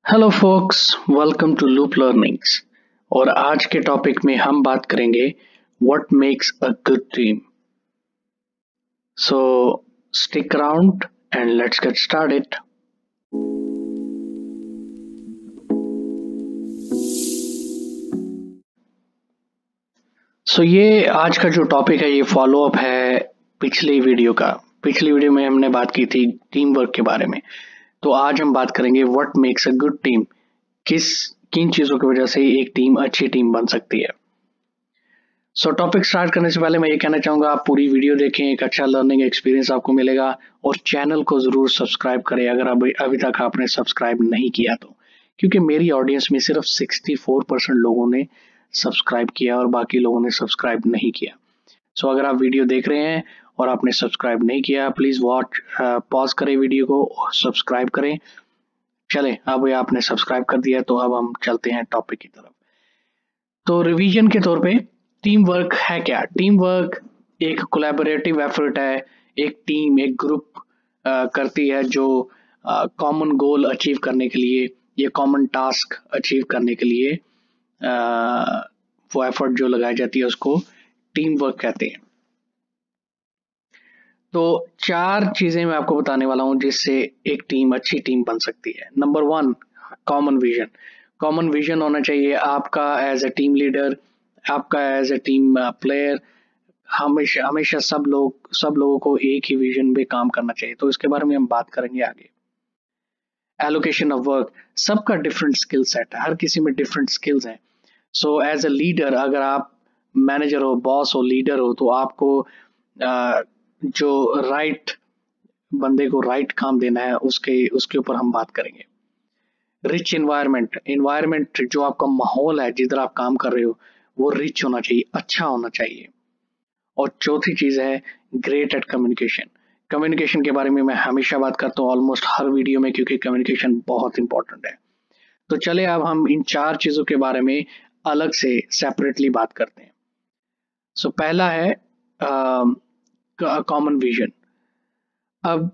Hello folks, welcome to loop learnings. और आज के टॉपिक में हम बात करेंगे what makes a good team. So stick around and let's get started. So ये आज का जो टॉपिक है ये फॉलो अप है पिछली वीडियो का। पिछली वीडियो में हमने बात की थी टीम वर्क के बारे में। तो आज हम बात करेंगे what makes a good team. किन चीजों की वजह से एक टीम अच्छी टीम बन सकती है। टॉपिक स्टार्ट करने से पहले मैं ये कहना चाहूंगा, आप पूरी वीडियो देखें, एक अच्छा लर्निंग एक्सपीरियंस आपको मिलेगा। और चैनल को जरूर सब्सक्राइब करें अगर अभी तक आपने सब्सक्राइब नहीं किया तो, क्योंकि मेरी ऑडियंस में सिर्फ 64% लोगों ने सब्सक्राइब किया और बाकी लोगों ने सब्सक्राइब नहीं किया। अगर आप वीडियो देख रहे हैं और आपने सब्सक्राइब नहीं किया, प्लीज पॉज करें वीडियो को और सब्सक्राइब करें। चले, अब आपने सब्सक्राइब कर दिया तो अब हम चलते हैं टॉपिक की तरफ। तो रिवीजन के तौर पे टीम वर्क है क्या? टीम वर्क एक कोलैबोरेटिव एफर्ट है। एक टीम, एक ग्रुप करती है जो कॉमन गोल अचीव करने के लिए या कॉमन टास्क अचीव करने के लिए वो एफर्ट जो लगाई जाती है उसको टीम वर्क कहते हैं। तो 4 चीजें मैं आपको बताने वाला हूं जिससे एक टीम अच्छी टीम बन सकती है। Number 1, common vision. Common vision होना चाहिए आपका एज ए टीम लीडर, आपका एज ए टीम प्लेयर। हमेशा हमेशा सब लोगों को एक ही विजन पे काम करना चाहिए। तो इसके बारे में हम बात करेंगे आगे। एलोकेशन ऑफ वर्क, सबका डिफरेंट स्किल सेट है, हर किसी में डिफरेंट स्किल्स हैं। एज ए लीडर, अगर आप मैनेजर हो, बॉस हो, लीडर हो, तो आपको जो राइट बंदे को राइट काम देना है उसके उसके ऊपर हम बात करेंगे। रिच एनवायरनमेंट, एनवायरनमेंट जो आपका माहौल है जिधर आप काम कर रहे हो वो रिच होना चाहिए, अच्छा होना चाहिए। और चौथी चीज है ग्रेट एट कम्युनिकेशन। कम्युनिकेशन के बारे में मैं हमेशा बात करता हूँ ऑलमोस्ट हर वीडियो में, क्योंकि कम्युनिकेशन बहुत इंपॉर्टेंट है। तो चले अब हम इन 4 चीजों के बारे में अलग से सेपरेटली बात करते हैं। पहला है कॉमन विजन। अब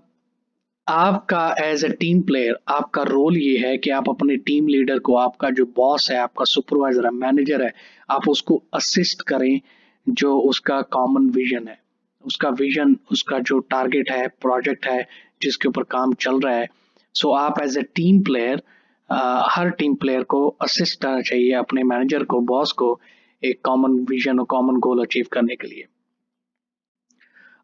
आपका एज ए टीम प्लेयर आपका रोल ये है कि आप अपने टीम लीडर को, आपका जो बॉस है, आपका सुपरवाइजर है, मैनेजर है, आप उसको असिस्ट करें जो उसका कॉमन विजन है, उसका विजन, उसका जो टारगेट है, प्रोजेक्ट है जिसके ऊपर काम चल रहा है। आप एज ए टीम प्लेयर हर टीम प्लेयर को असिस्ट करना चाहिए अपने मैनेजर को, बॉस को, एक कॉमन विजन और कॉमन गोल अचीव करने के लिए।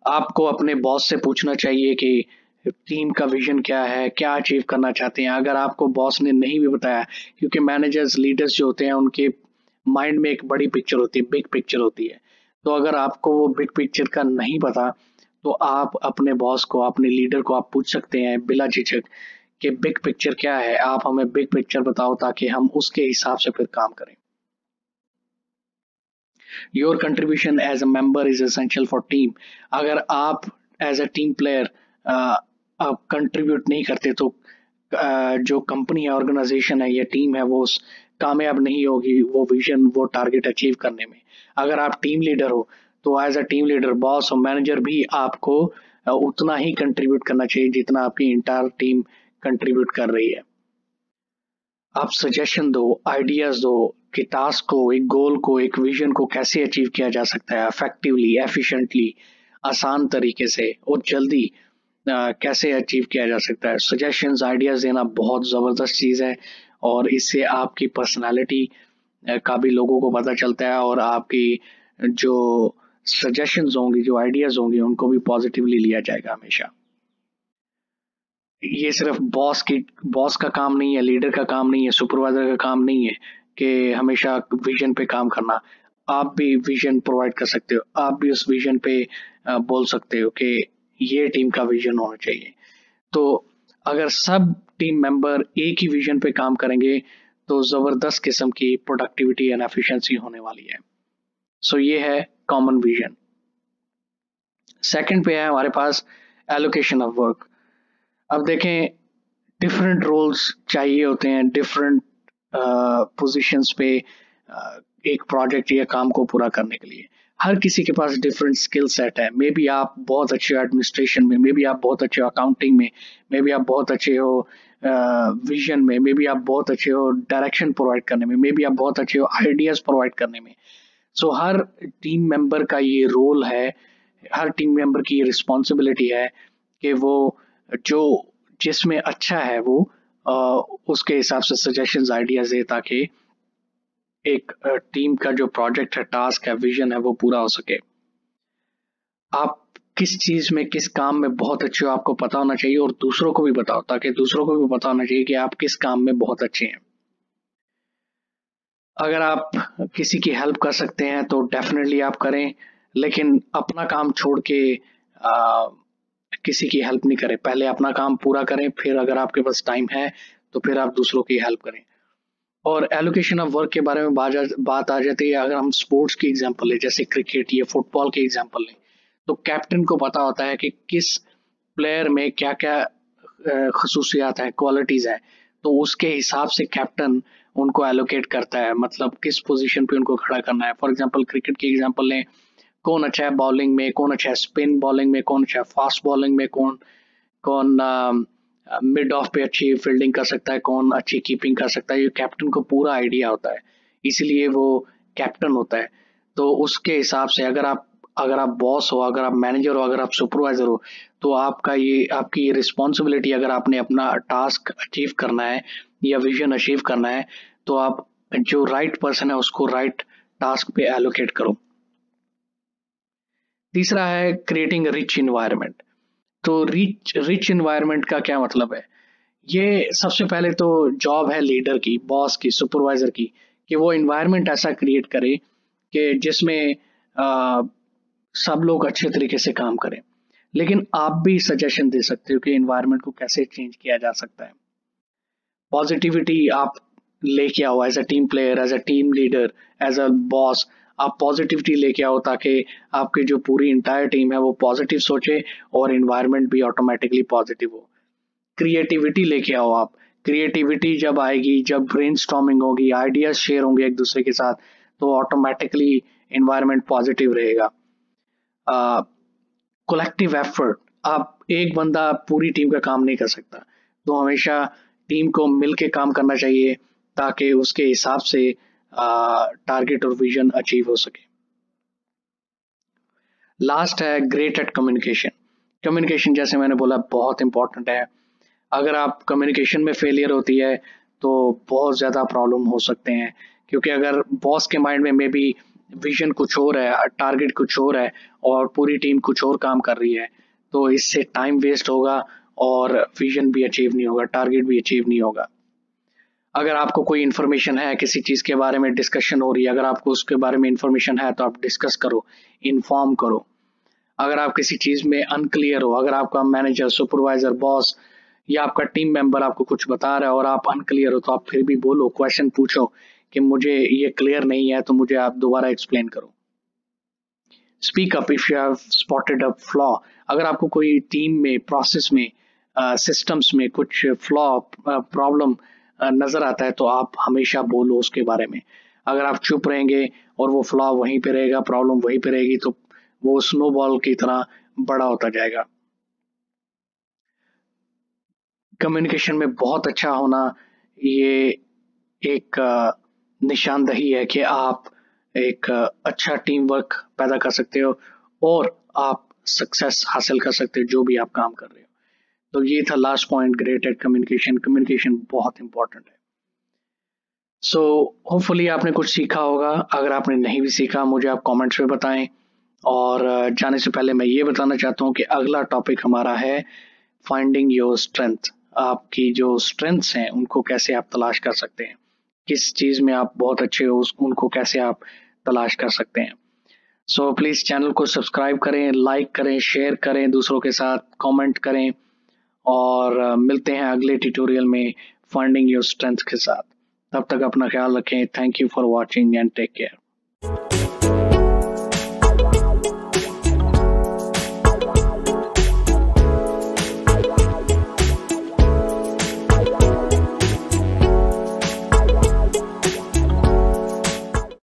आपको अपने बॉस से पूछना चाहिए कि टीम का विजन क्या है, क्या अचीव करना चाहते हैं। अगर आपको बॉस ने नहीं भी बताया, क्योंकि मैनेजर्स, लीडर्स जो होते हैं उनके माइंड में एक बड़ी पिक्चर होती है, बिग पिक्चर होती है। तो अगर आपको वो बिग पिक्चर का नहीं पता तो आप अपने बॉस को, अपने लीडर को आप पूछ सकते हैं बिला झिझक कि बिग पिक्चर क्या है, आप हमें बिग पिक्चर बताओ ताकि हम उसके हिसाब से फिर काम करें। Your contribution as a member is essential for team. अगर आप एज अ टीम प्लेयर आप कंट्रीब्यूट नहीं करते तो जो कंपनी है, ऑर्गेनाइजेशन है या टीम है, वो कामयाब नहीं होगी वो विजन, वो टारगेट अचीव करने में। अगर आप टीम लीडर हो तो as a team leader, boss और मैनेजर भी आपको उतना ही कंट्रीब्यूट करना चाहिए जितना आपकी इंटायर टीम कंट्रीब्यूट कर रही है। आप सजेशन दो, आइडियाज दो कि टास्क को, एक गोल को, एक विजन को कैसे अचीव किया जा सकता है इफेक्टिवली, एफिशिएंटली, आसान तरीके से और जल्दी कैसे अचीव किया जा सकता है। सजेशंस, आइडियाज देना बहुत जबरदस्त चीज है और इससे आपकी पर्सनालिटी का भी लोगों को पता चलता है और आपकी जो सजेशंस होंगी, जो आइडियाज होंगे, उनको भी पॉजिटिवली लिया जाएगा हमेशा। ये सिर्फ बॉस का काम नहीं है, लीडर का काम नहीं है, सुपरवाइजर का काम नहीं है कि हमेशा विजन पे काम करना। आप भी विजन प्रोवाइड कर सकते हो, आप भी उस विजन पे बोल सकते हो कि ये टीम का विजन होना चाहिए। तो अगर सब टीम मेंबर एक ही विजन पे काम करेंगे तो जबरदस्त किस्म की प्रोडक्टिविटी एंड एफिशिएंसी होने वाली है। ये है कॉमन विजन। सेकंड पे है हमारे पास एलोकेशन ऑफ वर्क। अब देखें, डिफरेंट रोल्स चाहिए होते हैं डिफरेंट पोजीशंस पे एक प्रोजेक्ट या काम को पूरा करने के लिए। हर किसी के पास डिफरेंट स्किल सेट है। मे बी आप बहुत अच्छे हो एडमिनिस्ट्रेशन में, मे बी आप बहुत अच्छे हो अकाउंटिंग में, मे बी आप बहुत अच्छे हो विजन में, मे बी आप बहुत अच्छे हो डायरेक्शन प्रोवाइड करने में, मे बी आप बहुत अच्छे हो आइडियाज प्रोवाइड करने में। सो हर टीम मेंबर का ये रोल है, हर टीम मेंबर की ये रिस्पॉन्सिबिलिटी है कि वो जो जिसमें अच्छा है वो उसके हिसाब से सजेशंस आइडियाज दे, ताकि एक टीम का जो प्रोजेक्ट है, टास्क है, विजन है, वो पूरा हो सके। आप किस चीज में, किस काम में बहुत अच्छे हो आपको पता होना चाहिए, और दूसरों को भी बताओ, ताकि दूसरों को भी पता होना चाहिए कि आप किस काम में बहुत अच्छे हैं। अगर आप किसी की हेल्प कर सकते हैं तो डेफिनेटली आप करें, लेकिन अपना काम छोड़ के आ, किसी की हेल्प नहीं करें। पहले अपना काम पूरा करें, फिर अगर आपके पास टाइम है तो फिर आप दूसरों की हेल्प करें। और एलोकेशन ऑफ वर्क के बारे में बात आ जाती है। अगर हम स्पोर्ट्स की एग्जांपल लें, जैसे क्रिकेट या फुटबॉल की एग्जांपल लें, तो कैप्टन को पता होता है कि किस प्लेयर में क्या क्या खसूसियात हैं, क्वालिटीज हैं, तो उसके हिसाब से कैप्टन उनको एलोकेट करता है, मतलब किस पोजीशन पे उनको खड़ा करना है। फॉर एग्जांपल क्रिकेट की एग्जांपल लें, कौन अच्छा है बॉलिंग में, कौन अच्छा है स्पिन बॉलिंग में, कौन अच्छा है फास्ट बॉलिंग में, कौन कौन मिड ऑफ पे अच्छी फील्डिंग कर सकता है, कौन अच्छी कीपिंग कर सकता है। ये कैप्टन को पूरा आइडिया होता है, इसलिए वो कैप्टन होता है। तो उसके हिसाब से अगर आप बॉस हो, अगर आप मैनेजर हो, अगर आप सुपरवाइजर हो, तो आपकी ये रिस्पॉन्सिबिलिटी, अगर आपने अपना टास्क अचीव करना है या विजन अचीव करना है, तो आप जो राइट पर्सन है उसको राइट टास्क पे एलोकेट करो। तीसरा है क्रिएटिंग रिच इन्वायरमेंट। तो रिच इन्वायरमेंट का क्या मतलब है? ये सबसे पहले तो जॉब है लीडर की, बॉस की, सुपरवाइजर की, कि वो इन्वायरमेंट ऐसा क्रिएट करे कि जिसमें अ, सब लोग अच्छे तरीके से काम करें। लेकिन आप भी सजेशन दे सकते हो कि इन्वायरमेंट को कैसे चेंज किया जा सकता है। पॉजिटिविटी आप लेके आओ as a team player, as a team leader, as a boss. आप पॉजिटिविटी लेके आओ ताकि आपकी जो पूरी इंटायर टीम है वो पॉजिटिव सोचे और इन्वायरमेंट भी ऑटोमेटिकली पॉजिटिव हो। क्रिएटिविटी लेके आओ आप। क्रिएटिविटी जब आएगी, जब ब्रेनस्टॉर्मिंग होगी, आइडियाज शेयर होंगे एक दूसरे के साथ, तो ऑटोमेटिकली इन्वायरमेंट पॉजिटिव रहेगा। कलेक्टिव एफर्ट, आप एक बंदा पूरी टीम का काम नहीं कर सकता, तो हमेशा टीम को मिल के काम करना चाहिए ताकि उसके हिसाब से टारगेट और विजन अचीव हो सके। लास्ट है ग्रेट एट कम्युनिकेशन। कम्युनिकेशन जैसे मैंने बोला बहुत इंपॉर्टेंट है। अगर आप कम्युनिकेशन में फेलियर होती है तो बहुत ज़्यादा प्रॉब्लम हो सकते हैं, क्योंकि अगर बॉस के माइंड में मे बी विजन कुछ और है, टारगेट कुछ और है, और पूरी टीम कुछ और काम कर रही है, तो इससे टाइम वेस्ट होगा और विजन भी अचीव नहीं होगा, टारगेट भी अचीव नहीं होगा। अगर आपको कोई इन्फॉर्मेशन है, किसी चीज़ के बारे में डिस्कशन हो रही है, अगर आपको उसके बारे में इन्फॉर्मेशन है तो आप डिस्कस करो, इन्फॉर्म करो। अगर आप किसी चीज़ में अनक्लियर हो, अगर आपका मैनेजर, सुपरवाइजर, बॉस या आपका टीम मेंबर आपको कुछ बता रहा है और आप अनक्लियर हो, तो आप फिर भी बोलो, क्वेश्चन पूछो कि मुझे ये क्लियर नहीं है, तो मुझे आप दोबारा एक्सप्लेन करो। Speak up if you have spotted a flaw. अगर आपको कोई टीम में, प्रोसेस में, सिस्टम्स में कुछ फ्लॉ, प्रॉब्लम नजर आता है, तो आप हमेशा बोलो उसके बारे में। अगर आप चुप रहेंगे और वो फ्लॉ वहीं पे रहेगा, प्रॉब्लम वहीं पे रहेगी, तो वो स्नोबॉल की तरह बड़ा होता जाएगा। कम्युनिकेशन में बहुत अच्छा होना, ये एक निशानदही है कि आप एक अच्छा टीम वर्क पैदा कर सकते हो और आप सक्सेस हासिल कर सकते हो जो भी आप काम कर रहे हो। तो ये था last point, great at communication. Communication बहुत इंपॉर्टेंट है। सो होपफुली आपने कुछ सीखा होगा। अगर आपने नहीं भी सीखा, मुझे आप कमेंट्स में बताएं। और जाने से पहले मैं ये बताना चाहता हूँ कि अगला टॉपिक हमारा है फाइंडिंग योर स्ट्रेंथ। आपकी जो स्ट्रेंथ्स हैं उनको कैसे आप तलाश कर सकते हैं, किस चीज़ में आप बहुत अच्छे हो उनको कैसे आप तलाश कर सकते हैं। सो प्लीज़ चैनल को सब्सक्राइब करें, लाइक करें, शेयर करें दूसरों के साथ, कमेंट करें, और मिलते हैं अगले ट्यूटोरियल में फाइंडिंग योर स्ट्रेंथ के साथ। तब तक अपना ख्याल रखें। Thank you for watching and take care.